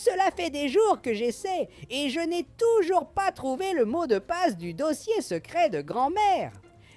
Cela fait des jours que j'essaie et je n'ai toujours pas trouvé le mot de passe du dossier secret de grand-mère.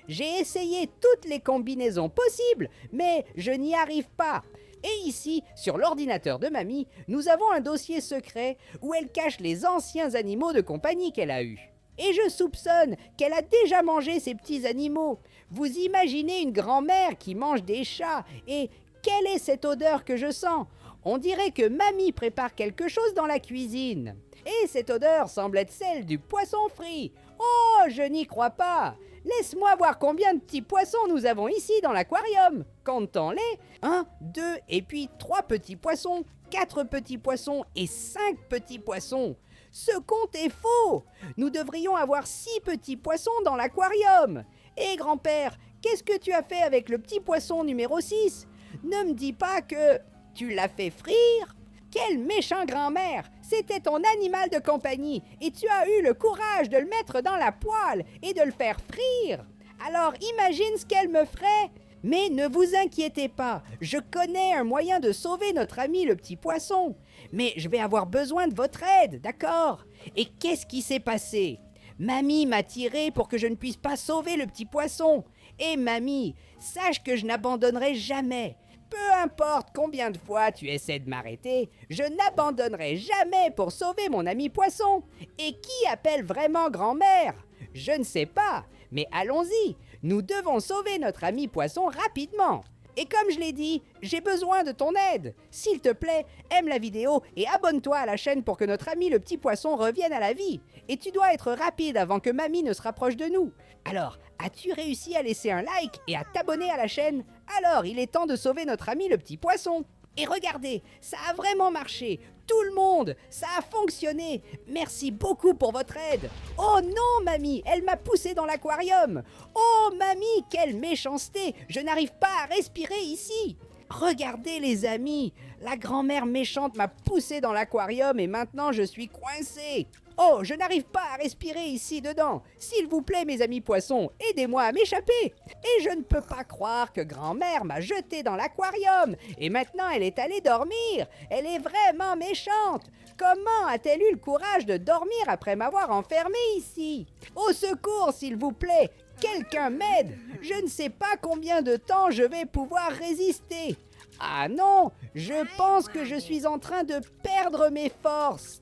J'ai essayé toutes les combinaisons possibles, mais je n'y arrive pas. Et ici, sur l'ordinateur de mamie, nous avons un dossier secret où elle cache les anciens animaux de compagnie qu'elle a eus. Et je soupçonne qu'elle a déjà mangé ces petits animaux. Vous imaginez une grand-mère qui mange des chats et quelle est cette odeur que je sens ? On dirait que mamie prépare quelque chose dans la cuisine. Et cette odeur semble être celle du poisson frit. Oh, je n'y crois pas. Laisse-moi voir combien de petits poissons nous avons ici dans l'aquarium. Comptons-les. 1, 2 et puis 3 petits poissons, 4 petits poissons et 5 petits poissons. Ce compte est faux. Nous devrions avoir 6 petits poissons dans l'aquarium. Et grand-père, qu'est-ce que tu as fait avec le petit poisson numéro 6 ? Ne me dis pas que tu l'as fait frire. Quelle méchante grand-mère! C'était ton animal de compagnie et tu as eu le courage de le mettre dans la poêle et de le faire frire. Alors imagine ce qu'elle me ferait. Mais ne vous inquiétez pas, je connais un moyen de sauver notre ami le petit poisson. Mais je vais avoir besoin de votre aide, d'accord? Et qu'est-ce qui s'est passé? Mamie m'a tiré pour que je ne puisse pas sauver le petit poisson. Et mamie, sache que je n'abandonnerai jamais. Peu importe combien de fois tu essaies de m'arrêter, je n'abandonnerai jamais pour sauver mon ami poisson. Et qui appelle vraiment grand-mère? Je ne sais pas, mais allons-y, nous devons sauver notre ami poisson rapidement. Et comme je l'ai dit, j'ai besoin de ton aide. S'il te plaît, aime la vidéo et abonne-toi à la chaîne pour que notre ami le petit poisson revienne à la vie. Et tu dois être rapide avant que mamie ne se rapproche de nous. Alors, as-tu réussi à laisser un like et à t'abonner à la chaîne? Alors, il est temps de sauver notre ami le petit poisson. Et regardez, ça a vraiment marché. Tout le monde, ça a fonctionné. Merci beaucoup pour votre aide. Oh non, mamie, elle m'a poussé dans l'aquarium. Oh, mamie, quelle méchanceté. Je n'arrive pas à respirer ici. Regardez les amis, la grand-mère méchante m'a poussé dans l'aquarium et maintenant je suis coincé. Oh, je n'arrive pas à respirer ici dedans. S'il vous plaît, mes amis poissons, aidez-moi à m'échapper. Et je ne peux pas croire que grand-mère m'a jeté dans l'aquarium. Et maintenant, elle est allée dormir. Elle est vraiment méchante. Comment a-t-elle eu le courage de dormir après m'avoir enfermé ici? Au secours, s'il vous plaît. Quelqu'un m'aide. Je ne sais pas combien de temps je vais pouvoir résister. Ah non, je pense que je suis en train de perdre mes forces.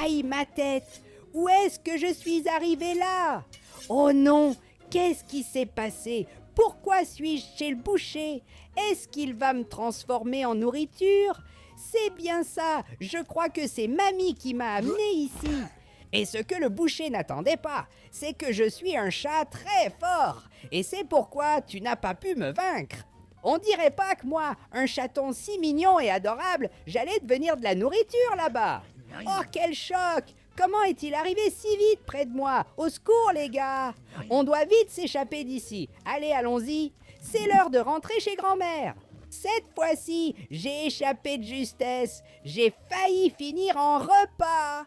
Aïe ma tête, où est-ce que je suis arrivé là? Oh non, qu'est-ce qui s'est passé? Pourquoi suis-je chez le boucher? Est-ce qu'il va me transformer en nourriture? C'est bien ça, je crois que c'est mamie qui m'a amené ici. Et ce que le boucher n'attendait pas, c'est que je suis un chat très fort. Et c'est pourquoi tu n'as pas pu me vaincre. On dirait pas que moi, un chaton si mignon et adorable, j'allais devenir de la nourriture là-bas. Oh, quel choc! Comment est-il arrivé si vite près de moi? Au secours, les gars! On doit vite s'échapper d'ici. Allez, allons-y. C'est l'heure de rentrer chez grand-mère. Cette fois-ci, j'ai échappé de justesse. J'ai failli finir en repas.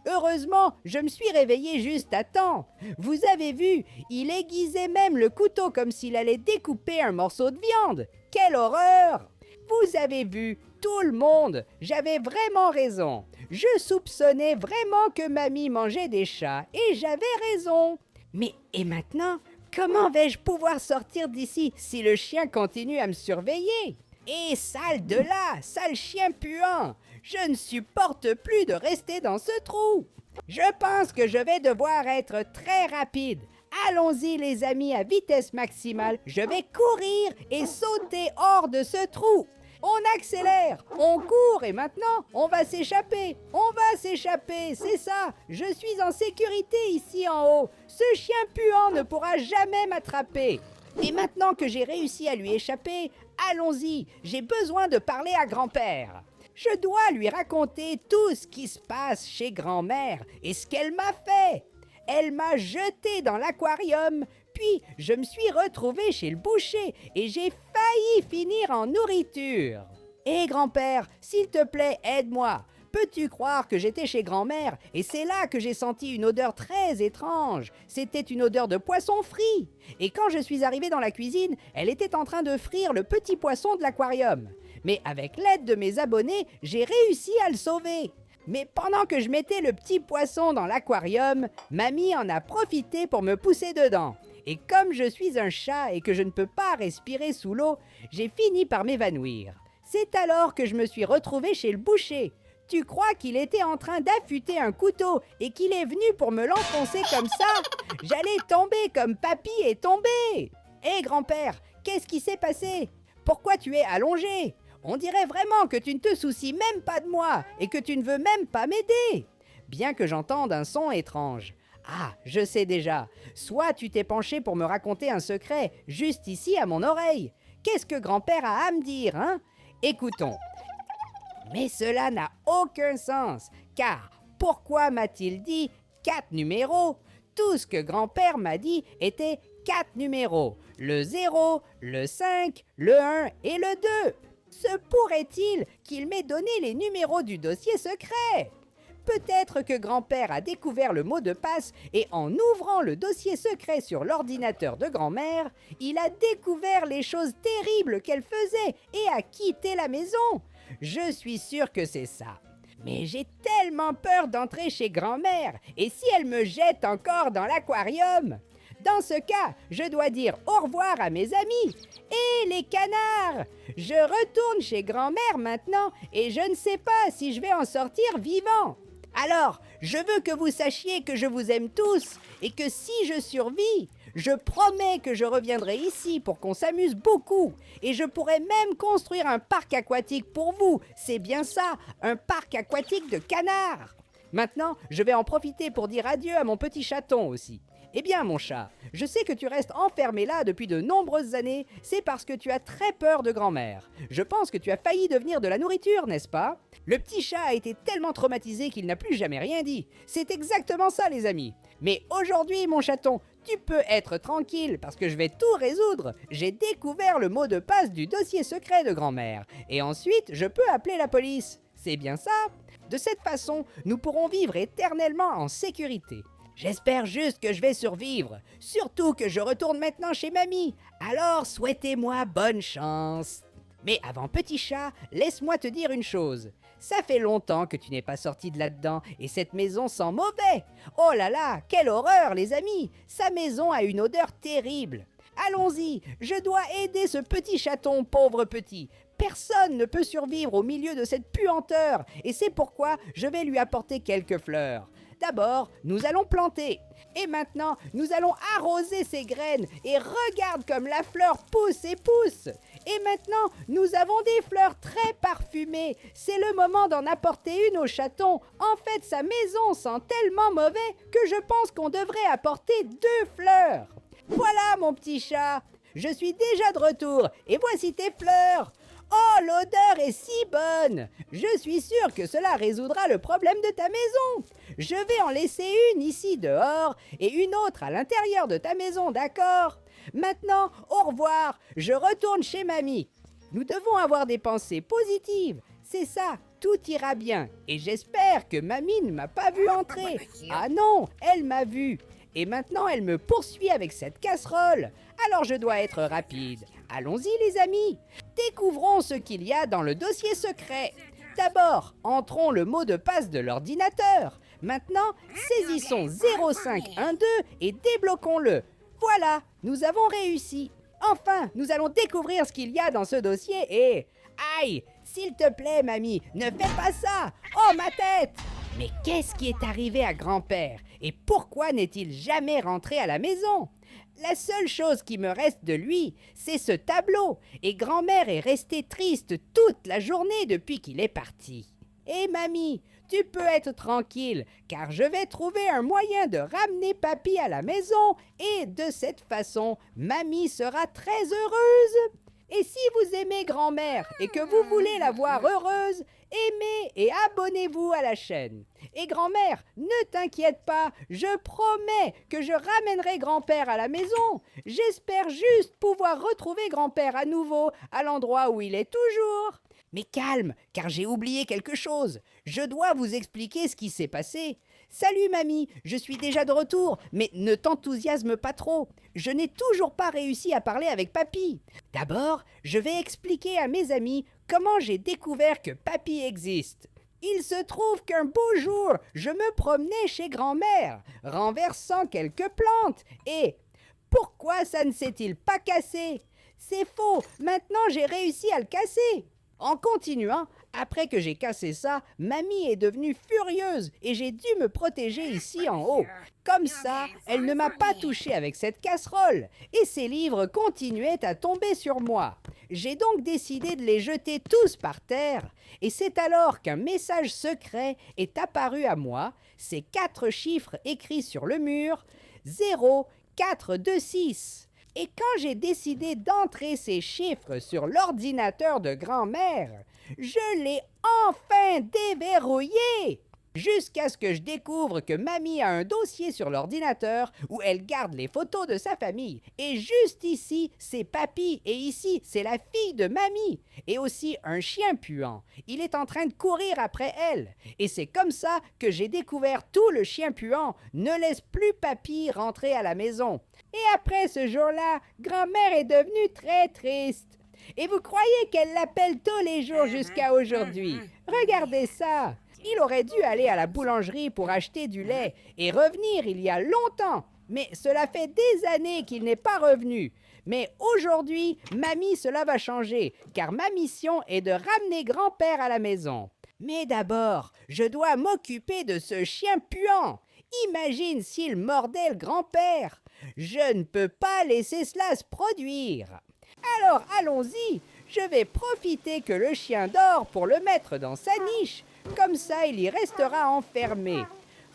Heureusement, je me suis réveillé juste à temps. Vous avez vu, il aiguisait même le couteau comme s'il allait découper un morceau de viande. Quelle horreur! Vous avez vu, tout le monde, j'avais vraiment raison. Je soupçonnais vraiment que mamie mangeait des chats et j'avais raison. Mais et maintenant, comment vais-je pouvoir sortir d'ici si le chien continue à me surveiller? Et sale de là, sale chien puant! Je ne supporte plus de rester dans ce trou. Je pense que je vais devoir être très rapide. Allons-y les amis à vitesse maximale. Je vais courir et sauter hors de ce trou. On accélère, on court et maintenant on va s'échapper. On va s'échapper, c'est ça. Je suis en sécurité ici en haut. Ce chien puant ne pourra jamais m'attraper. Et maintenant que j'ai réussi à lui échapper, allons-y, j'ai besoin de parler à grand-père. Je dois lui raconter tout ce qui se passe chez grand-mère et ce qu'elle m'a fait. Elle m'a jeté dans l'aquarium, puis je me suis retrouvé chez le boucher et j'ai failli finir en nourriture. Hé grand-père, s'il te plaît, aide-moi. Peux-tu croire que j'étais chez grand-mère et c'est là que j'ai senti une odeur très étrange. C'était une odeur de poisson frit. Et quand je suis arrivé dans la cuisine, elle était en train de frire le petit poisson de l'aquarium. Mais avec l'aide de mes abonnés, j'ai réussi à le sauver. Mais pendant que je mettais le petit poisson dans l'aquarium, mamie en a profité pour me pousser dedans. Et comme je suis un chat et que je ne peux pas respirer sous l'eau, j'ai fini par m'évanouir. C'est alors que je me suis retrouvée chez le boucher. Tu crois qu'il était en train d'affûter un couteau et qu'il est venu pour me l'enfoncer comme ça? J'allais tomber comme papy est tombé. Hé grand-père, qu'est-ce qui s'est passé? Pourquoi tu es allongé? On dirait vraiment que tu ne te soucies même pas de moi et que tu ne veux même pas m'aider. Bien que j'entende un son étrange. Ah, je sais déjà. Soit tu t'es penché pour me raconter un secret juste ici à mon oreille. Qu'est-ce que grand-père a à me dire, hein? Écoutons. Mais cela n'a aucun sens, car pourquoi m'a-t-il dit 4 numéros? Tout ce que grand-père m'a dit était 4 numéros. Le 0, le 5, le 1 et le 2. Se pourrait-il qu'il m'ait donné les numéros du dossier secret? Peut-être que grand-père a découvert le mot de passe et en ouvrant le dossier secret sur l'ordinateur de grand-mère, il a découvert les choses terribles qu'elle faisait et a quitté la maison. Je suis sûre que c'est ça. Mais j'ai tellement peur d'entrer chez grand-mère et si elle me jette encore dans l'aquarium? Dans ce cas, je dois dire au revoir à mes amis. Et les canards! Je retourne chez grand-mère maintenant et je ne sais pas si je vais en sortir vivant. Alors, je veux que vous sachiez que je vous aime tous et que si je survis, je promets que je reviendrai ici pour qu'on s'amuse beaucoup et je pourrai même construire un parc aquatique pour vous. C'est bien ça, un parc aquatique de canards. Maintenant, je vais en profiter pour dire adieu à mon petit chaton aussi. Eh bien mon chat, je sais que tu restes enfermé là depuis de nombreuses années, c'est parce que tu as très peur de grand-mère. Je pense que tu as failli devenir de la nourriture, n'est-ce pas? Le petit chat a été tellement traumatisé qu'il n'a plus jamais rien dit. C'est exactement ça les amis. Mais aujourd'hui mon chaton, tu peux être tranquille parce que je vais tout résoudre. J'ai découvert le mot de passe du dossier secret de grand-mère. Et ensuite, je peux appeler la police. C'est bien ça? De cette façon, nous pourrons vivre éternellement en sécurité. J'espère juste que je vais survivre, surtout que je retourne maintenant chez mamie. Alors souhaitez-moi bonne chance. Mais avant petit chat, laisse-moi te dire une chose. Ça fait longtemps que tu n'es pas sorti de là-dedans et cette maison sent mauvais. Oh là là, quelle horreur les amis! Sa maison a une odeur terrible. Allons-y, je dois aider ce petit chaton, pauvre petit. Personne ne peut survivre au milieu de cette puanteur et c'est pourquoi je vais lui apporter quelques fleurs. D'abord, nous allons planter. Et maintenant, nous allons arroser ces graines. Et regarde comme la fleur pousse et pousse. Et maintenant, nous avons des fleurs très parfumées. C'est le moment d'en apporter une au chaton. En fait, sa maison sent tellement mauvais que je pense qu'on devrait apporter 2 fleurs. Voilà mon petit chat. Je suis déjà de retour. Et voici tes fleurs. Oh, l'odeur est si bonne! Je suis sûre que cela résoudra le problème de ta maison. Je vais en laisser une ici dehors et une autre à l'intérieur de ta maison, d'accord? Maintenant, au revoir, je retourne chez mamie. Nous devons avoir des pensées positives. C'est ça, tout ira bien. Et j'espère que mamie ne m'a pas vu entrer. Ah non, elle m'a vu. Et maintenant, elle me poursuit avec cette casserole. Alors je dois être rapide. Allons-y les amis. Découvrons ce qu'il y a dans le dossier secret. D'abord, entrons le mot de passe de l'ordinateur. Maintenant, saisissons 0512 et débloquons-le. Voilà, nous avons réussi. Enfin, nous allons découvrir ce qu'il y a dans ce dossier et... Aïe, s'il te plaît, mamie, ne fais pas ça. Oh, ma tête! Mais qu'est-ce qui est arrivé à grand-père? Et pourquoi n'est-il jamais rentré à la maison? La seule chose qui me reste de lui, c'est ce tableau. Et grand-mère est restée triste toute la journée depuis qu'il est parti. Et mamie, tu peux être tranquille, car je vais trouver un moyen de ramener papy à la maison. Et de cette façon, mamie sera très heureuse. Et si vous aimez grand-mère et que vous voulez la voir heureuse, aimez et abonnez-vous à la chaîne. Et grand-mère, ne t'inquiète pas, je promets que je ramènerai grand-père à la maison. J'espère juste pouvoir retrouver grand-père à nouveau à l'endroit où il est toujours. Mais calme, car j'ai oublié quelque chose. Je dois vous expliquer ce qui s'est passé. Salut mamie, je suis déjà de retour, mais ne t'enthousiasme pas trop. Je n'ai toujours pas réussi à parler avec papy. D'abord, je vais expliquer à mes amis comment j'ai découvert que papy existe. Il se trouve qu'un beau jour, je me promenais chez grand-mère, renversant quelques plantes, et pourquoi ça ne s'est-il pas cassé? C'est faux, maintenant j'ai réussi à le casser. En continuant, après que j'ai cassé ça, mamie est devenue furieuse et j'ai dû me protéger ici en haut. Comme ça, elle ne m'a pas touché avec cette casserole et ses livres continuaient à tomber sur moi. J'ai donc décidé de les jeter tous par terre et c'est alors qu'un message secret est apparu à moi, ces 4 chiffres écrits sur le mur, 0, 4, 2, 6. Et quand j'ai décidé d'entrer ces chiffres sur l'ordinateur de grand-mère, je l'ai enfin déverrouillé! Jusqu'à ce que je découvre que mamie a un dossier sur l'ordinateur où elle garde les photos de sa famille. Et juste ici, c'est papy et ici, c'est la fille de mamie. Et aussi un chien puant. Il est en train de courir après elle. Et c'est comme ça que j'ai découvert tout le chien puant ne laisse plus papy rentrer à la maison. Et après ce jour-là, grand-mère est devenue très triste. Et vous croyez qu'elle l'appelle tous les jours jusqu'à aujourd'hui? Regardez ça! Il aurait dû aller à la boulangerie pour acheter du lait et revenir il y a longtemps. Mais cela fait des années qu'il n'est pas revenu. Mais aujourd'hui, mamie, cela va changer, car ma mission est de ramener grand-père à la maison. Mais d'abord, je dois m'occuper de ce chien puant. Imagine s'il mordait le grand-père. Je ne peux pas laisser cela se produire. Alors allons-y, je vais profiter que le chien dort pour le mettre dans sa niche. Comme ça, il y restera enfermé.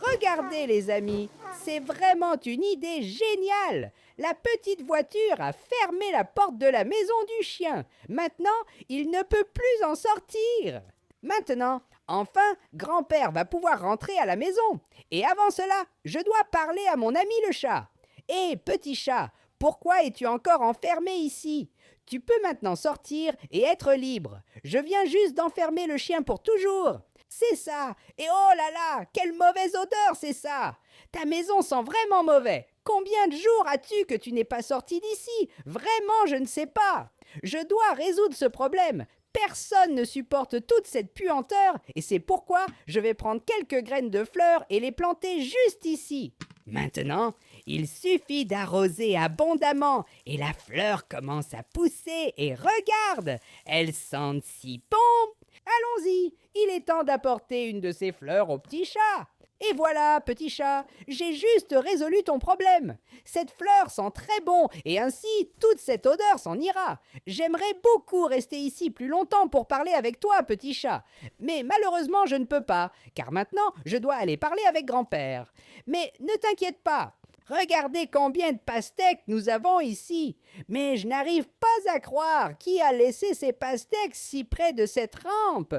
Regardez les amis, c'est vraiment une idée géniale. La petite voiture a fermé la porte de la maison du chien. Maintenant, il ne peut plus en sortir. Maintenant, enfin, grand-père va pouvoir rentrer à la maison. Et avant cela, je dois parler à mon ami le chat. Hé, petit chat, pourquoi es-tu encore enfermé ici? Tu peux maintenant sortir et être libre. Je viens juste d'enfermer le chien pour toujours. C'est ça. Et oh là là, quelle mauvaise odeur c'est ça. Ta maison sent vraiment mauvais. Combien de jours as-tu que tu n'es pas sorti d'ici? Vraiment, je ne sais pas. Je dois résoudre ce problème. Personne ne supporte toute cette puanteur et c'est pourquoi je vais prendre quelques graines de fleurs et les planter juste ici. Maintenant, il suffit d'arroser abondamment et la fleur commence à pousser et regarde, elles sentent si bon. Allons-y, il est temps d'apporter une de ces fleurs au petit chat. Et voilà, petit chat, j'ai juste résolu ton problème. Cette fleur sent très bon et ainsi toute cette odeur s'en ira. J'aimerais beaucoup rester ici plus longtemps pour parler avec toi, petit chat. Mais malheureusement, je ne peux pas, car maintenant, je dois aller parler avec grand-père. Mais ne t'inquiète pas. Regardez combien de pastèques nous avons ici. Mais je n'arrive pas à croire qui a laissé ces pastèques si près de cette rampe.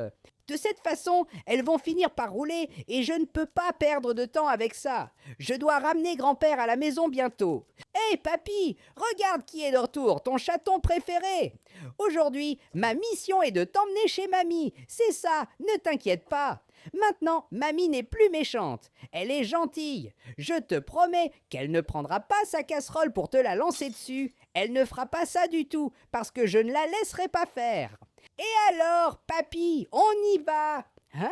De cette façon, elles vont finir par rouler et je ne peux pas perdre de temps avec ça. Je dois ramener grand-père à la maison bientôt. Hé, papy, regarde qui est de retour, ton chaton préféré. Aujourd'hui, ma mission est de t'emmener chez mamie. C'est ça, ne t'inquiète pas. Maintenant, mamie n'est plus méchante. Elle est gentille. Je te promets qu'elle ne prendra pas sa casserole pour te la lancer dessus. Elle ne fera pas ça du tout, parce que je ne la laisserai pas faire. Et alors, papy, on y va? Hein?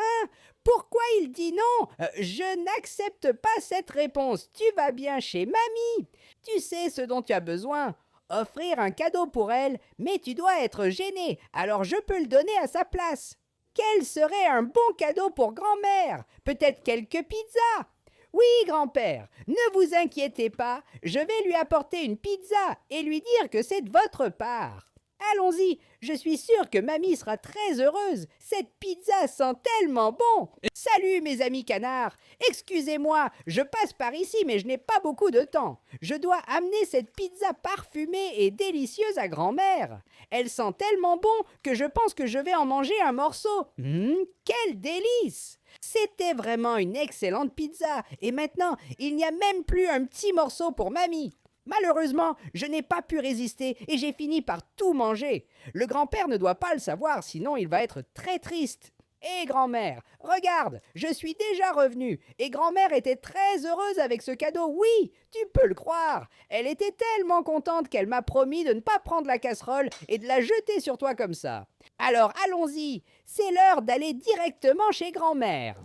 Pourquoi il dit non? Je n'accepte pas cette réponse. Tu vas bien chez mamie. Tu sais ce dont tu as besoin. Offrir un cadeau pour elle, mais tu dois être gêné, alors je peux le donner à sa place. Quel serait un bon cadeau pour grand-mère? Peut-être quelques pizzas? Oui, grand-père, ne vous inquiétez pas, je vais lui apporter une pizza et lui dire que c'est de votre part. Allons-y, je suis sûre que mamie sera très heureuse. Cette pizza sent tellement bon. Salut mes amis canards. Excusez-moi, je passe par ici mais je n'ai pas beaucoup de temps. Je dois amener cette pizza parfumée et délicieuse à grand-mère. Elle sent tellement bon que je pense que je vais en manger un morceau. Quel délice! C'était vraiment une excellente pizza et maintenant il n'y a même plus un petit morceau pour mamie. Malheureusement, je n'ai pas pu résister et j'ai fini par tout manger. Le grand-père ne doit pas le savoir, sinon il va être très triste. Hé grand-mère, regarde, je suis déjà revenue et grand-mère était très heureuse avec ce cadeau, oui, tu peux le croire. Elle était tellement contente qu'elle m'a promis de ne pas prendre la casserole et de la jeter sur toi comme ça. Alors allons-y, c'est l'heure d'aller directement chez grand-mère.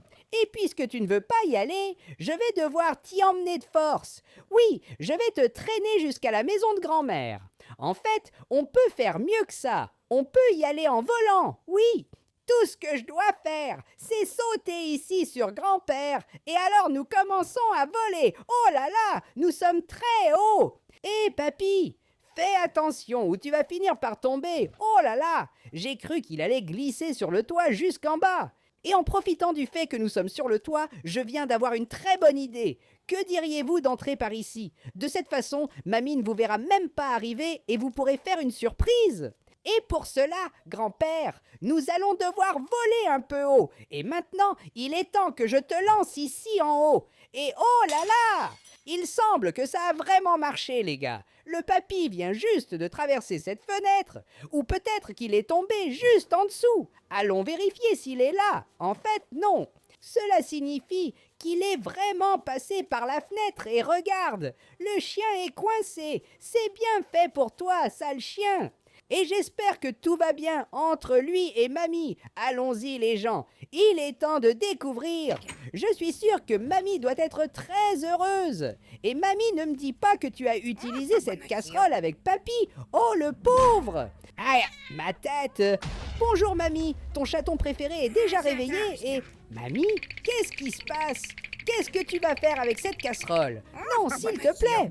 Et puisque tu ne veux pas y aller, je vais devoir t'y emmener de force. Oui, je vais te traîner jusqu'à la maison de grand-mère. En fait, on peut faire mieux que ça. On peut y aller en volant, oui. Tout ce que je dois faire, c'est sauter ici sur grand-père, et alors nous commençons à voler. Oh là là, nous sommes très hauts. Hé papy, fais attention ou tu vas finir par tomber. Oh là là, j'ai cru qu'il allait glisser sur le toit jusqu'en bas. Et en profitant du fait que nous sommes sur le toit, je viens d'avoir une très bonne idée. Que diriez-vous d'entrer par ici? De cette façon, mamie ne vous verra même pas arriver et vous pourrez faire une surprise. Et pour cela, grand-père, nous allons devoir voler un peu haut. Et maintenant, il est temps que je te lance ici en haut. Et oh là là! Il semble que ça a vraiment marché, les gars. Le papy vient juste de traverser cette fenêtre. Ou peut-être qu'il est tombé juste en dessous. Allons vérifier s'il est là. En fait, non. Cela signifie qu'il est vraiment passé par la fenêtre et regarde, le chien est coincé. C'est bien fait pour toi, sale chien. Et j'espère que tout va bien entre lui et mamie. Allons-y les gens, il est temps de découvrir. Je suis sûre que mamie doit être très heureuse. Et mamie ne me dit pas que tu as utilisé cette casserole avec papy. Oh le pauvre! Ah, ma tête! Bonjour mamie, ton chaton préféré est déjà réveillé et... Mamie, qu'est-ce qui se passe? Qu'est-ce que tu vas faire avec cette casserole? Non, s'il te plaît!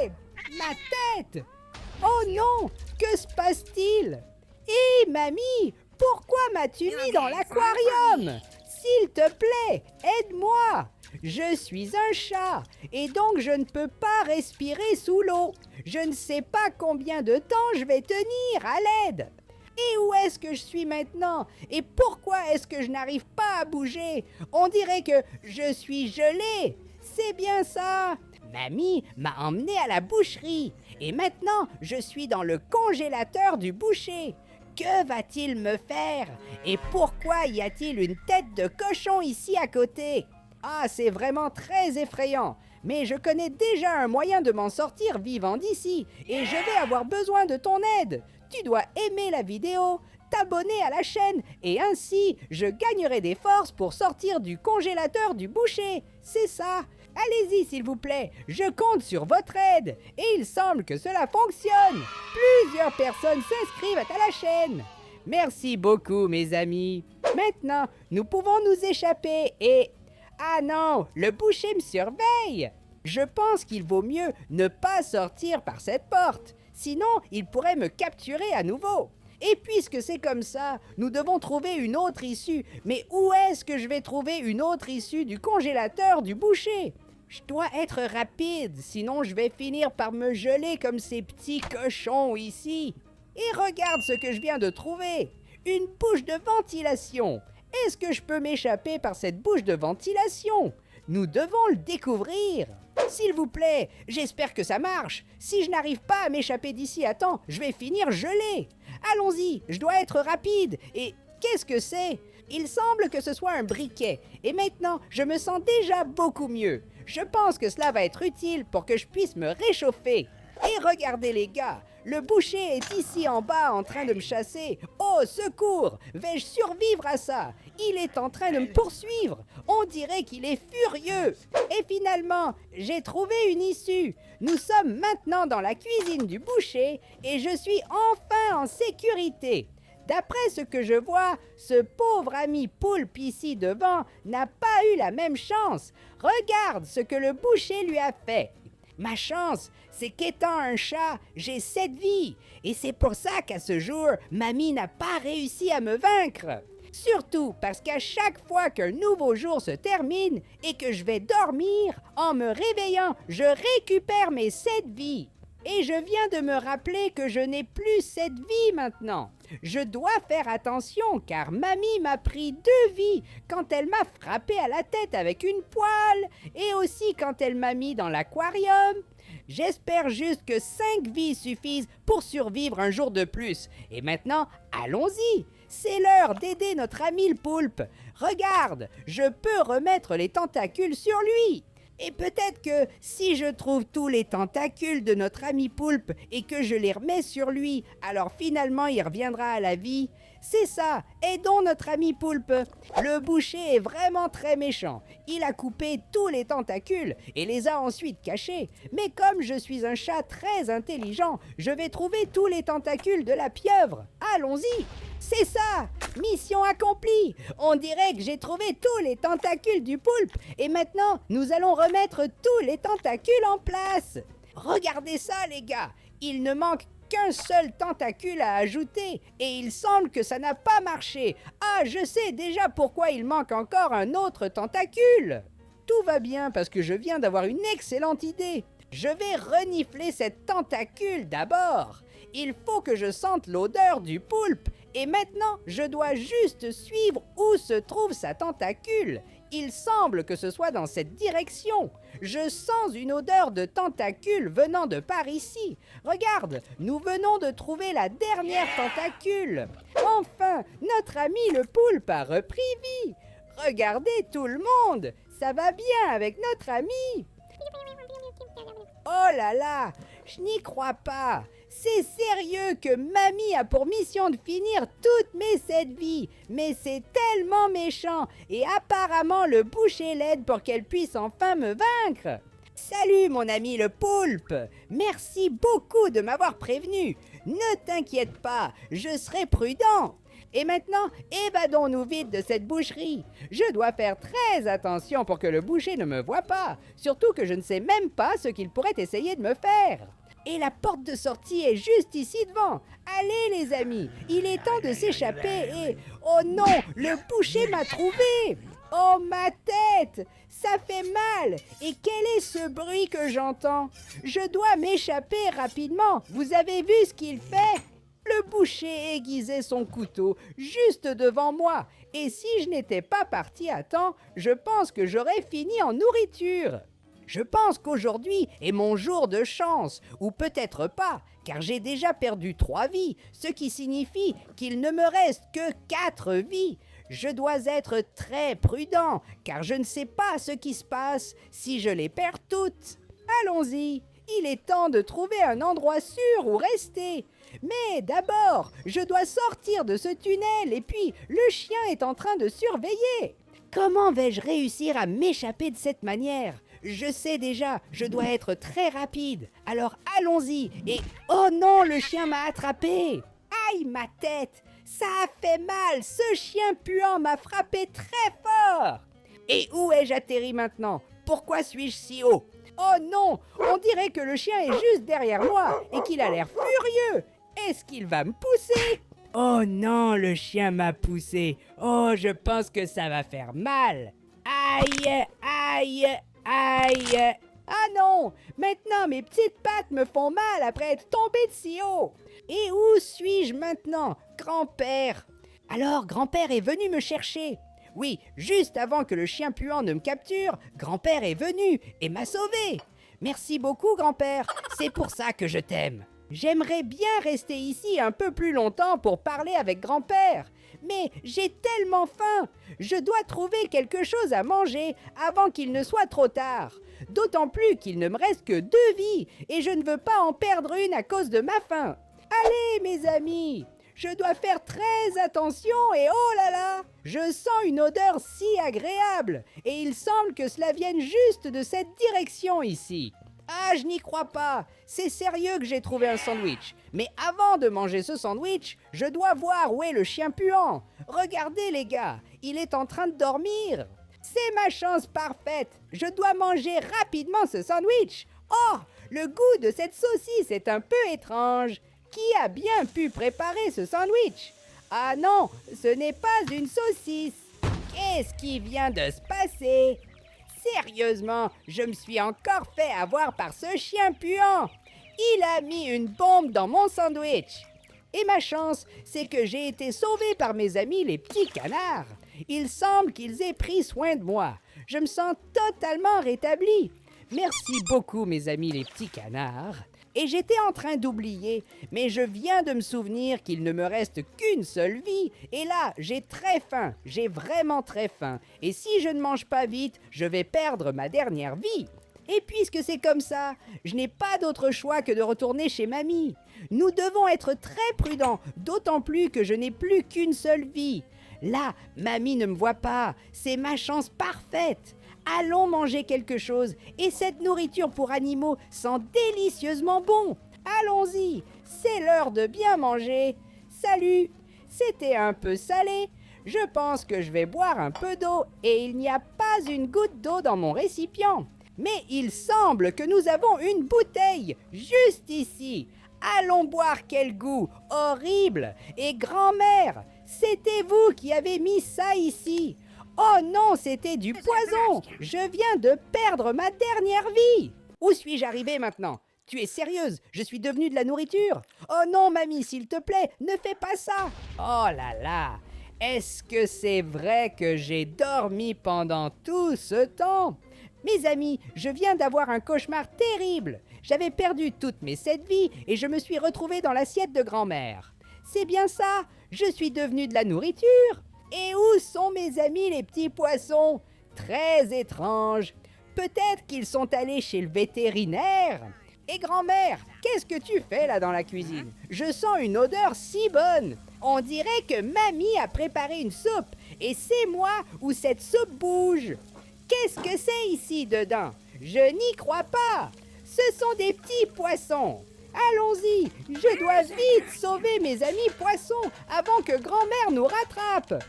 Hé, ma tête! Oh non! Que se passe-t-il? Hé, mamie! Pourquoi m'as-tu mis dans l'aquarium? S'il te plaît, aide-moi! Je suis un chat, et donc je ne peux pas respirer sous l'eau. Je ne sais pas combien de temps je vais tenir, à l'aide! Et où est-ce que je suis maintenant? Et pourquoi est-ce que je n'arrive pas à bouger? On dirait que je suis gelée. C'est bien ça. Mamie m'a emmené à la boucherie. Et maintenant, je suis dans le congélateur du boucher. Que va-t-il me faire? Et pourquoi y a-t-il une tête de cochon ici à côté? Ah, c'est vraiment très effrayant. Mais je connais déjà un moyen de m'en sortir vivant d'ici. Et je vais avoir besoin de ton aide. Tu dois aimer la vidéo, t'abonner à la chaîne, et ainsi, je gagnerai des forces pour sortir du congélateur du boucher. C'est ça. Allez-y, s'il vous plaît. Je compte sur votre aide. Et il semble que cela fonctionne. Plusieurs personnes s'inscrivent à la chaîne. Merci beaucoup, mes amis. Maintenant, nous pouvons nous échapper et... Ah non, le boucher me surveille. Je pense qu'il vaut mieux ne pas sortir par cette porte. Sinon, il pourrait me capturer à nouveau. Et puisque c'est comme ça, nous devons trouver une autre issue. Mais où est-ce que je vais trouver une autre issue du congélateur du boucher? Je dois être rapide, sinon je vais finir par me geler comme ces petits cochons ici. Et regarde ce que je viens de trouver. Une bouche de ventilation. Est-ce que je peux m'échapper par cette bouche de ventilation? Nous devons le découvrir. S'il vous plaît, j'espère que ça marche. Si je n'arrive pas à m'échapper d'ici à temps, je vais finir gelé. Allons-y, je dois être rapide. Et qu'est-ce que c'est? Il semble que ce soit un briquet. Et maintenant, je me sens déjà beaucoup mieux. Je pense que cela va être utile pour que je puisse me réchauffer. Et regardez les gars, le boucher est ici en bas en train de me chasser. Oh, secours! Vais-je survivre à ça? Il est en train de me poursuivre. On dirait qu'il est furieux. Et finalement, j'ai trouvé une issue. Nous sommes maintenant dans la cuisine du boucher et je suis enfin en sécurité. D'après ce que je vois, ce pauvre ami Poulpe ici devant n'a pas eu la même chance. Regarde ce que le boucher lui a fait. Ma chance, c'est qu'étant un chat, j'ai 7 vies. Et c'est pour ça qu'à ce jour, mamie n'a pas réussi à me vaincre. Surtout parce qu'à chaque fois qu'un nouveau jour se termine et que je vais dormir, en me réveillant, je récupère mes 7 vies. Et je viens de me rappeler que je n'ai plus 7 vies maintenant. Je dois faire attention car mamie m'a pris 2 vies quand elle m'a frappé à la tête avec une poêle et aussi quand elle m'a mis dans l'aquarium. J'espère juste que 5 vies suffisent pour survivre un jour de plus. Et maintenant, allons-y. C'est l'heure d'aider notre ami le poulpe. Regarde, je peux remettre les tentacules sur lui. Et peut-être que si je trouve tous les tentacules de notre ami poulpe et que je les remets sur lui, alors finalement il reviendra à la vie. C'est ça, aidons notre ami poulpe. Le boucher est vraiment très méchant. Il a coupé tous les tentacules et les a ensuite cachés. Mais comme je suis un chat très intelligent, je vais trouver tous les tentacules de la pieuvre. Allons-y! C'est ça! Mission accomplie! On dirait que j'ai trouvé tous les tentacules du poulpe et maintenant nous allons remettre tous les tentacules en place. Regardez ça les gars! Il ne manque qu'un seul tentacule à ajouter et il semble que ça n'a pas marché. Ah, je sais déjà pourquoi il manque encore un autre tentacule. Tout va bien parce que je viens d'avoir une excellente idée. Je vais renifler cette tentacule d'abord. Il faut que je sente l'odeur du poulpe. Et maintenant, je dois juste suivre où se trouve sa tentacule. Il semble que ce soit dans cette direction. Je sens une odeur de tentacule venant de par ici. Regarde, nous venons de trouver la dernière tentacule. Enfin, notre ami le poulpe a repris vie. Regardez tout le monde, ça va bien avec notre ami. Oh là là, je n'y crois pas. C'est sérieux que mamie a pour mission de finir toutes mes 7 vies. Mais c'est tellement méchant et apparemment le boucher l'aide pour qu'elle puisse enfin me vaincre. Salut mon ami le poulpe. Merci beaucoup de m'avoir prévenu. Ne t'inquiète pas, je serai prudent. Et maintenant, évadons-nous vite de cette boucherie. Je dois faire très attention pour que le boucher ne me voie pas. Surtout que je ne sais même pas ce qu'il pourrait essayer de me faire. Et la porte de sortie est juste ici devant. Allez les amis, il est temps de s'échapper et... Oh non, le boucher m'a trouvé. Oh ma tête, ça fait mal. Et quel est ce bruit que j'entends? Je dois m'échapper rapidement. Vous avez vu ce qu'il fait? Le boucher aiguisait son couteau juste devant moi. Et si je n'étais pas parti à temps, je pense que j'aurais fini en nourriture. Je pense qu'aujourd'hui est mon jour de chance, ou peut-être pas, car j'ai déjà perdu 3 vies, ce qui signifie qu'il ne me reste que 4 vies. Je dois être très prudent, car je ne sais pas ce qui se passe si je les perds toutes. Allons-y, il est temps de trouver un endroit sûr où rester. Mais d'abord, je dois sortir de ce tunnel et puis le chien est en train de surveiller. Comment vais-je réussir à m'échapper de cette manière? Je sais déjà, je dois être très rapide. Alors allons-y et... Oh non, le chien m'a attrapé! Aïe, ma tête! Ça a fait mal! Ce chien puant m'a frappé très fort! Et où ai-je atterri maintenant? Pourquoi suis-je si haut? Oh non! On dirait que le chien est juste derrière moi et qu'il a l'air furieux! Est-ce qu'il va me pousser? Oh non, le chien m'a poussé! Oh, je pense que ça va faire mal! Aïe, aïe, aïe! Ah non! Maintenant, mes petites pattes me font mal après être tombé de si haut! Et où suis-je maintenant, grand-père? Alors, grand-père est venu me chercher. Oui, juste avant que le chien puant ne me capture, grand-père est venu et m'a sauvé. Merci beaucoup, grand-père. C'est pour ça que je t'aime. J'aimerais bien rester ici un peu plus longtemps pour parler avec grand-père. Mais j'ai tellement faim. Je dois trouver quelque chose à manger avant qu'il ne soit trop tard. D'autant plus qu'il ne me reste que 2 vies et je ne veux pas en perdre une à cause de ma faim. Allez, mes amis, je dois faire très attention et oh là là, je sens une odeur si agréable et il semble que cela vienne juste de cette direction ici. Ah, je n'y crois pas, c'est sérieux que j'ai trouvé un sandwich. Mais avant de manger ce sandwich, je dois voir où est le chien puant. Regardez les gars, il est en train de dormir. C'est ma chance parfaite, je dois manger rapidement ce sandwich. Oh, le goût de cette saucisse est un peu étrange. Qui a bien pu préparer ce sandwich? Ah non, ce n'est pas une saucisse. Qu'est-ce qui vient de se passer? Sérieusement, je me suis encore fait avoir par ce chien puant. Il a mis une bombe dans mon sandwich. Et ma chance, c'est que j'ai été sauvé par mes amis les petits canards. Il semble qu'ils aient pris soin de moi. Je me sens totalement rétabli. Merci beaucoup mes amis les petits canards. Et j'étais en train d'oublier, mais je viens de me souvenir qu'il ne me reste qu'une seule vie. Et là, j'ai très faim, j'ai vraiment très faim. Et si je ne mange pas vite, je vais perdre ma dernière vie. Et puisque c'est comme ça, je n'ai pas d'autre choix que de retourner chez mamie. Nous devons être très prudents, d'autant plus que je n'ai plus qu'une seule vie. Là, mamie ne me voit pas, c'est ma chance parfaite. Allons manger quelque chose, et cette nourriture pour animaux sent délicieusement bon. Allons-y, c'est l'heure de bien manger. Salut, c'était un peu salé. Je pense que je vais boire un peu d'eau, et il n'y a pas une goutte d'eau dans mon récipient. Mais il semble que nous avons une bouteille, juste ici. Allons boire, quel goût horrible. Et grand-mère, c'était vous qui avez mis ça ici. Oh non, c'était du poison. Je viens de perdre ma dernière vie. Où suis-je arrivé maintenant? Tu es sérieuse? Je suis devenue de la nourriture? Oh non, mamie, s'il te plaît, ne fais pas ça. Oh là là, est-ce que c'est vrai que j'ai dormi pendant tout ce temps? Mes amis, je viens d'avoir un cauchemar terrible. J'avais perdu toutes mes 7 vies et je me suis retrouvée dans l'assiette de grand-mère. C'est bien ça, je suis devenue de la nourriture. Et où sont mes amis les petits poissons? Très étrange. Peut-être qu'ils sont allés chez le vétérinaire. Et grand-mère, qu'est-ce que tu fais là dans la cuisine? Je sens une odeur si bonne. On dirait que mamie a préparé une soupe. Et c'est moi où cette soupe bouge. Qu'est-ce que c'est ici dedans? Je n'y crois pas. Ce sont des petits poissons. Allons-y, je dois vite sauver mes amis poissons avant que grand-mère nous rattrape.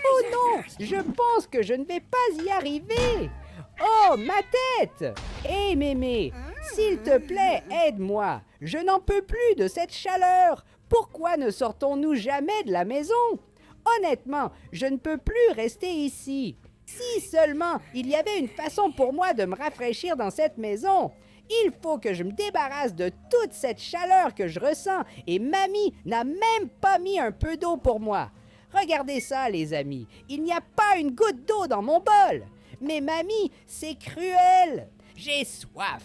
Oh non, je pense que je ne vais pas y arriver. Oh, ma tête! Hé, mémé, s'il te plaît, aide-moi. Je n'en peux plus de cette chaleur. Pourquoi ne sortons-nous jamais de la maison? Honnêtement, je ne peux plus rester ici. Si seulement il y avait une façon pour moi de me rafraîchir dans cette maison. Il faut que je me débarrasse de toute cette chaleur que je ressens et mamie n'a même pas mis un peu d'eau pour moi. Regardez ça, les amis, il n'y a pas une goutte d'eau dans mon bol. Mais mamie, c'est cruel. J'ai soif.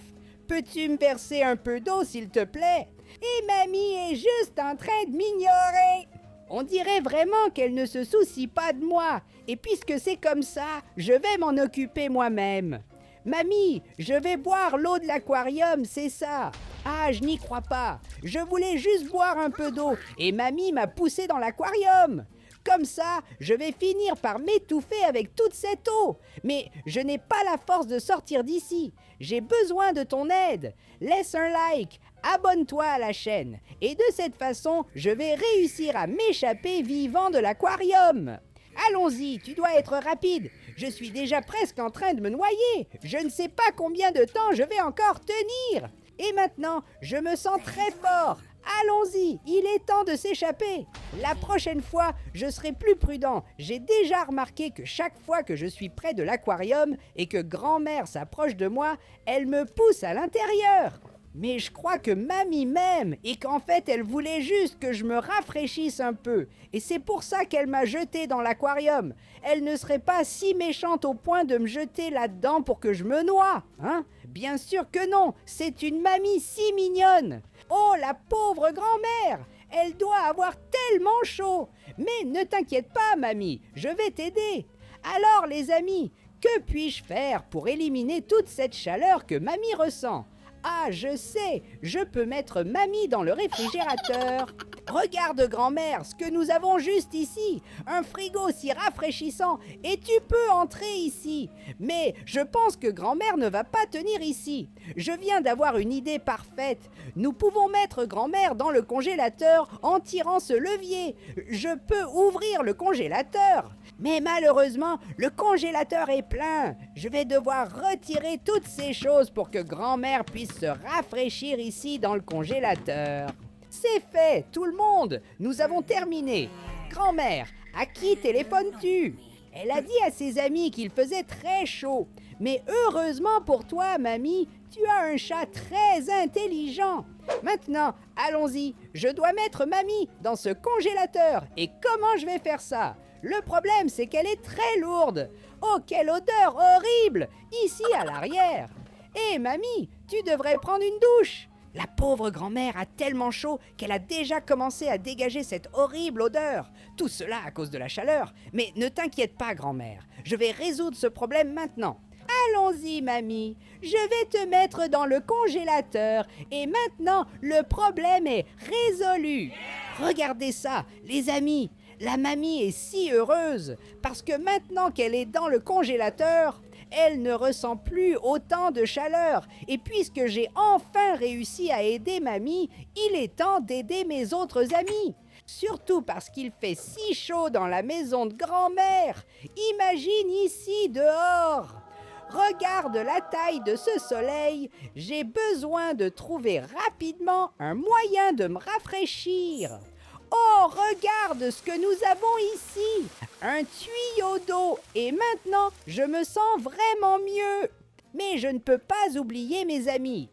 Peux-tu me verser un peu d'eau, s'il te plaît? Et mamie est juste en train de m'ignorer. On dirait vraiment qu'elle ne se soucie pas de moi. Et puisque c'est comme ça, je vais m'en occuper moi-même. Mamie, je vais boire l'eau de l'aquarium, c'est ça. Ah, je n'y crois pas. Je voulais juste boire un peu d'eau et mamie m'a poussé dans l'aquarium. Comme ça, je vais finir par m'étouffer avec toute cette eau. Mais je n'ai pas la force de sortir d'ici. J'ai besoin de ton aide. Laisse un like, abonne-toi à la chaîne. Et de cette façon, je vais réussir à m'échapper vivant de l'aquarium. Allons-y, tu dois être rapide. Je suis déjà presque en train de me noyer. Je ne sais pas combien de temps je vais encore tenir. Et maintenant, je me sens très fort. Allons-y, il est temps de s'échapper. La prochaine fois, je serai plus prudent. J'ai déjà remarqué que chaque fois que je suis près de l'aquarium et que grand-mère s'approche de moi, elle me pousse à l'intérieur. Mais je crois que mamie m'aime et qu'en fait elle voulait juste que je me rafraîchisse un peu. Et c'est pour ça qu'elle m'a jeté dans l'aquarium. Elle ne serait pas si méchante au point de me jeter là-dedans pour que je me noie, hein? Bien sûr que non, c'est une mamie si mignonne. Oh, la pauvre grand-mère! Elle doit avoir tellement chaud. Mais ne t'inquiète pas, mamie, je vais t'aider. Alors les amis, que puis-je faire pour éliminer toute cette chaleur que mamie ressent? Ah, je sais, je peux mettre mamie dans le réfrigérateur. Regarde, grand-mère, ce que nous avons juste ici. Un frigo si rafraîchissant et tu peux entrer ici. Mais je pense que grand-mère ne va pas tenir ici. Je viens d'avoir une idée parfaite. Nous pouvons mettre grand-mère dans le congélateur en tirant ce levier. Je peux ouvrir le congélateur. Mais malheureusement, le congélateur est plein. Je vais devoir retirer toutes ces choses pour que grand-mère puisse se rafraîchir ici dans le congélateur. C'est fait, tout le monde. Nous avons terminé. Grand-mère, à qui téléphones-tu? Elle a dit à ses amis qu'il faisait très chaud. Mais heureusement pour toi, mamie, tu as un chat très intelligent. Maintenant, allons-y. Je dois mettre mamie dans ce congélateur. Et comment je vais faire ça? Le problème, c'est qu'elle est très lourde. Oh, quelle odeur horrible! Ici, à l'arrière. Hé, mamie, tu devrais prendre une douche. La pauvre grand-mère a tellement chaud qu'elle a déjà commencé à dégager cette horrible odeur. Tout cela à cause de la chaleur. Mais ne t'inquiète pas, grand-mère. Je vais résoudre ce problème maintenant. Allons-y, mamie. Je vais te mettre dans le congélateur. Et maintenant, le problème est résolu. Regardez ça, les amis. La mamie est si heureuse parce que maintenant qu'elle est dans le congélateur, elle ne ressent plus autant de chaleur. Et puisque j'ai enfin réussi à aider mamie, il est temps d'aider mes autres amis. Surtout parce qu'il fait si chaud dans la maison de grand-mère. Imagine ici dehors. Regarde la taille de ce soleil. J'ai besoin de trouver rapidement un moyen de me rafraîchir. Oh, regarde ce que nous avons ici! Un tuyau d'eau! Et maintenant, je me sens vraiment mieux! Mais je ne peux pas oublier mes amis.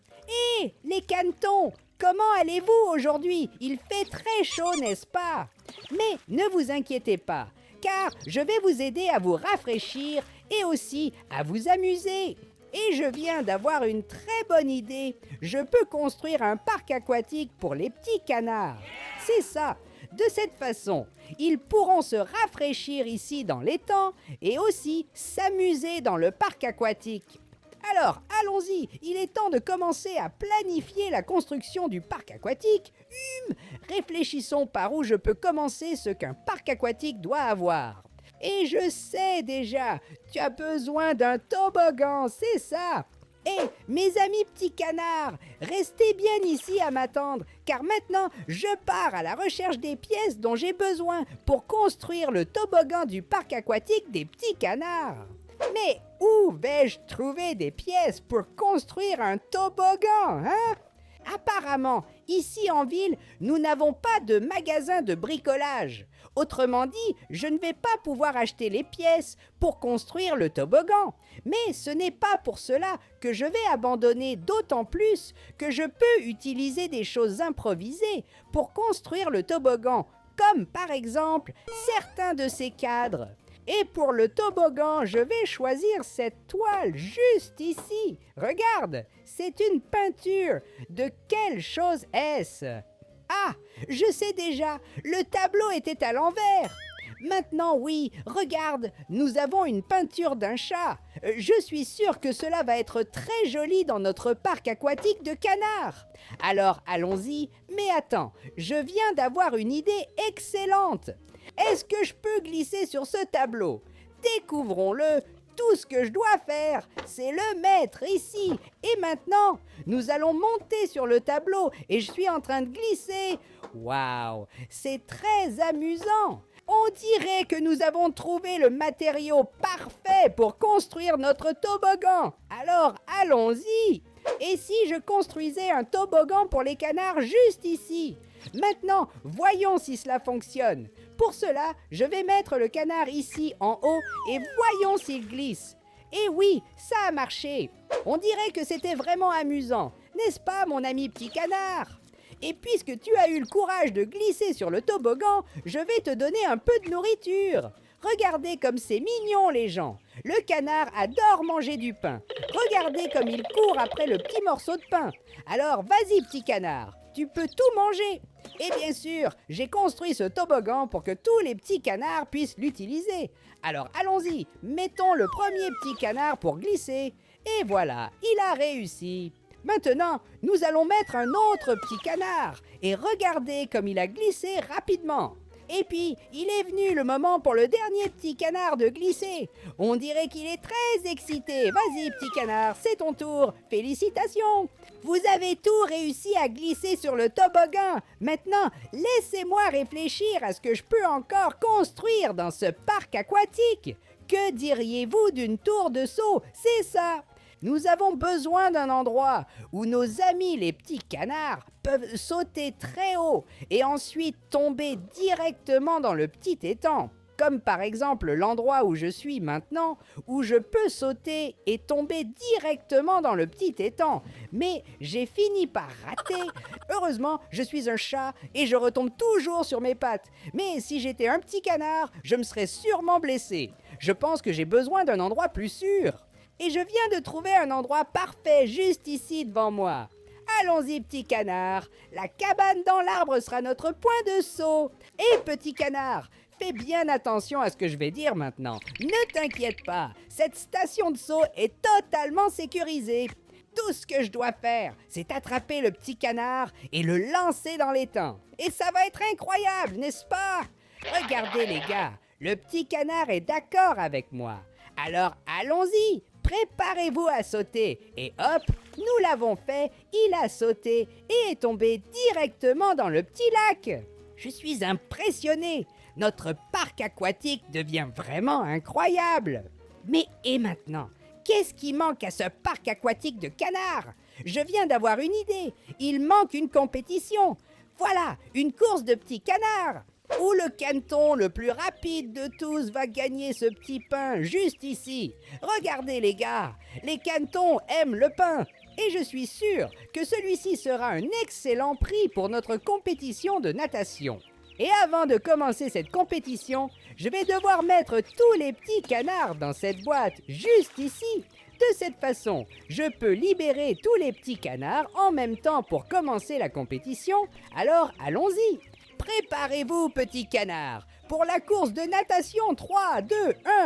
Hé, les canetons! Comment allez-vous aujourd'hui? Il fait très chaud, n'est-ce pas? Mais ne vous inquiétez pas, car je vais vous aider à vous rafraîchir et aussi à vous amuser. Et je viens d'avoir une très bonne idée. Je peux construire un parc aquatique pour les petits canards. C'est ça. De cette façon, ils pourront se rafraîchir ici dans l'étang et aussi s'amuser dans le parc aquatique. Alors, allons-y, il est temps de commencer à planifier la construction du parc aquatique. Réfléchissons par où je peux commencer ce qu'un parc aquatique doit avoir. Et je sais déjà, tu as besoin d'un toboggan, c'est ça. Hé, mes amis petits canards, restez bien ici à m'attendre, car maintenant je pars à la recherche des pièces dont j'ai besoin pour construire le toboggan du parc aquatique des petits canards. Mais où vais-je trouver des pièces pour construire un toboggan, hein? Apparemment, ici en ville, nous n'avons pas de magasin de bricolage. Autrement dit, je ne vais pas pouvoir acheter les pièces pour construire le toboggan. Mais ce n'est pas pour cela que je vais abandonner, d'autant plus que je peux utiliser des choses improvisées pour construire le toboggan, comme par exemple certains de ces cadres. Et pour le toboggan, je vais choisir cette toile juste ici. Regarde, c'est une peinture. De quelle chose est-ce? Ah, je sais déjà, le tableau était à l'envers. Maintenant, oui, regarde, nous avons une peinture d'un chat. Je suis sûre que cela va être très joli dans notre parc aquatique de canards. Alors, allons-y, mais attends, je viens d'avoir une idée excellente. Est-ce que je peux glisser sur ce tableau? Découvrons-le. Tout ce que je dois faire, c'est le mettre ici. Et maintenant, nous allons monter sur le tableau et je suis en train de glisser. Waouh, c'est très amusant. On dirait que nous avons trouvé le matériau parfait pour construire notre toboggan. Alors, allons-y. Et si je construisais un toboggan pour les canards juste ici? Maintenant, voyons si cela fonctionne. Pour cela, je vais mettre le canard ici en haut et voyons s'il glisse. Et oui, ça a marché. On dirait que c'était vraiment amusant, n'est-ce pas, mon ami petit canard? Et puisque tu as eu le courage de glisser sur le toboggan, je vais te donner un peu de nourriture. Regardez comme c'est mignon, les gens. Le canard adore manger du pain. Regardez comme il court après le petit morceau de pain. Alors, vas-y, petit canard, tu peux tout manger. Et bien sûr, j'ai construit ce toboggan pour que tous les petits canards puissent l'utiliser. Alors, allons-y, mettons le premier petit canard pour glisser. Et voilà, il a réussi. Maintenant, nous allons mettre un autre petit canard. Et regardez comme il a glissé rapidement. Et puis, il est venu le moment pour le dernier petit canard de glisser. On dirait qu'il est très excité. Vas-y, petit canard, c'est ton tour. Félicitations. Vous avez tout réussi à glisser sur le toboggan. Maintenant, laissez-moi réfléchir à ce que je peux encore construire dans ce parc aquatique. Que diriez-vous d'une tour de saut? C'est ça. Nous avons besoin d'un endroit où nos amis les petits canards peuvent sauter très haut et ensuite tomber directement dans le petit étang. Comme par exemple l'endroit où je suis maintenant, où je peux sauter et tomber directement dans le petit étang. Mais j'ai fini par rater. Heureusement, je suis un chat et je retombe toujours sur mes pattes. Mais si j'étais un petit canard, je me serais sûrement blessé. Je pense que j'ai besoin d'un endroit plus sûr. Et je viens de trouver un endroit parfait juste ici devant moi. Allons-y, petit canard. La cabane dans l'arbre sera notre point de saut. Et petit canard, fais bien attention à ce que je vais dire maintenant. Ne t'inquiète pas, cette station de saut est totalement sécurisée. Tout ce que je dois faire, c'est attraper le petit canard et le lancer dans l'étang. Et ça va être incroyable, n'est-ce pas? Regardez les gars, le petit canard est d'accord avec moi. Alors allons-y, préparez-vous à sauter. Et hop, nous l'avons fait, il a sauté et est tombé directement dans le petit lac. Je suis impressionné, notre parc aquatique devient vraiment incroyable. Mais et maintenant? Qu'est-ce qui manque à ce parc aquatique de canards? Je viens d'avoir une idée. Il manque une compétition. Voilà, une course de petits canards. Où le caneton le plus rapide de tous va gagner ce petit pain juste ici. Regardez les gars, les canetons aiment le pain. Et je suis sûr que celui-ci sera un excellent prix pour notre compétition de natation. Et avant de commencer cette compétition, je vais devoir mettre tous les petits canards dans cette boîte, juste ici. De cette façon, je peux libérer tous les petits canards en même temps pour commencer la compétition. Alors allons-y. Préparez-vous, petits canards, pour la course de natation. 3, 2,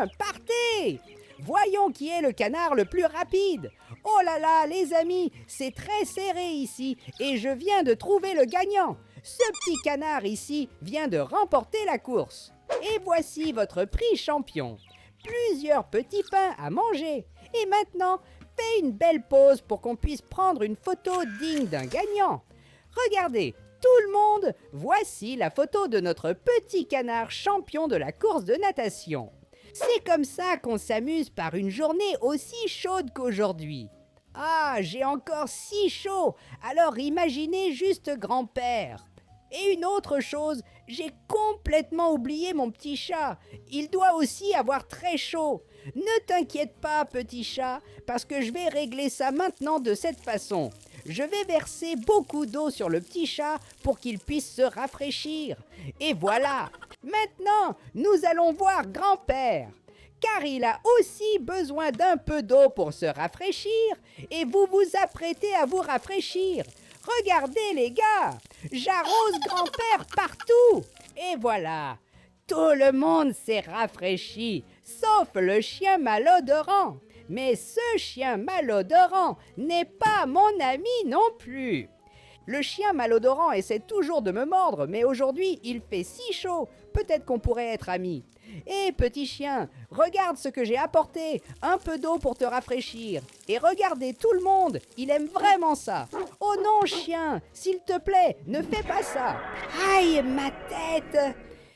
1, partez! Voyons qui est le canard le plus rapide. Oh là là, les amis, c'est très serré ici et je viens de trouver le gagnant. Ce petit canard ici vient de remporter la course. Et voici votre prix champion. Plusieurs petits pains à manger. Et maintenant, fais une belle pause pour qu'on puisse prendre une photo digne d'un gagnant. Regardez, tout le monde, voici la photo de notre petit canard champion de la course de natation. C'est comme ça qu'on s'amuse par une journée aussi chaude qu'aujourd'hui. Ah, j'ai encore si chaud, alors imaginez juste grand-père. Et une autre chose, j'ai complètement oublié mon petit chat. Il doit aussi avoir très chaud. Ne t'inquiète pas, petit chat, parce que je vais régler ça maintenant de cette façon. Je vais verser beaucoup d'eau sur le petit chat pour qu'il puisse se rafraîchir. Et voilà, maintenant, nous allons voir grand-père. Car il a aussi besoin d'un peu d'eau pour se rafraîchir et vous vous apprêtez à vous rafraîchir. Regardez les gars, j'arrose grand-père partout. Et voilà, tout le monde s'est rafraîchi, sauf le chien malodorant. Mais ce chien malodorant n'est pas mon ami non plus. Le chien malodorant essaie toujours de me mordre, mais aujourd'hui il fait si chaud, peut-être qu'on pourrait être amis. Hé petit chien, regarde ce que j'ai apporté, un peu d'eau pour te rafraîchir. Et regardez tout le monde, il aime vraiment ça. Oh non chien, s'il te plaît, ne fais pas ça. Aïe, ma tête!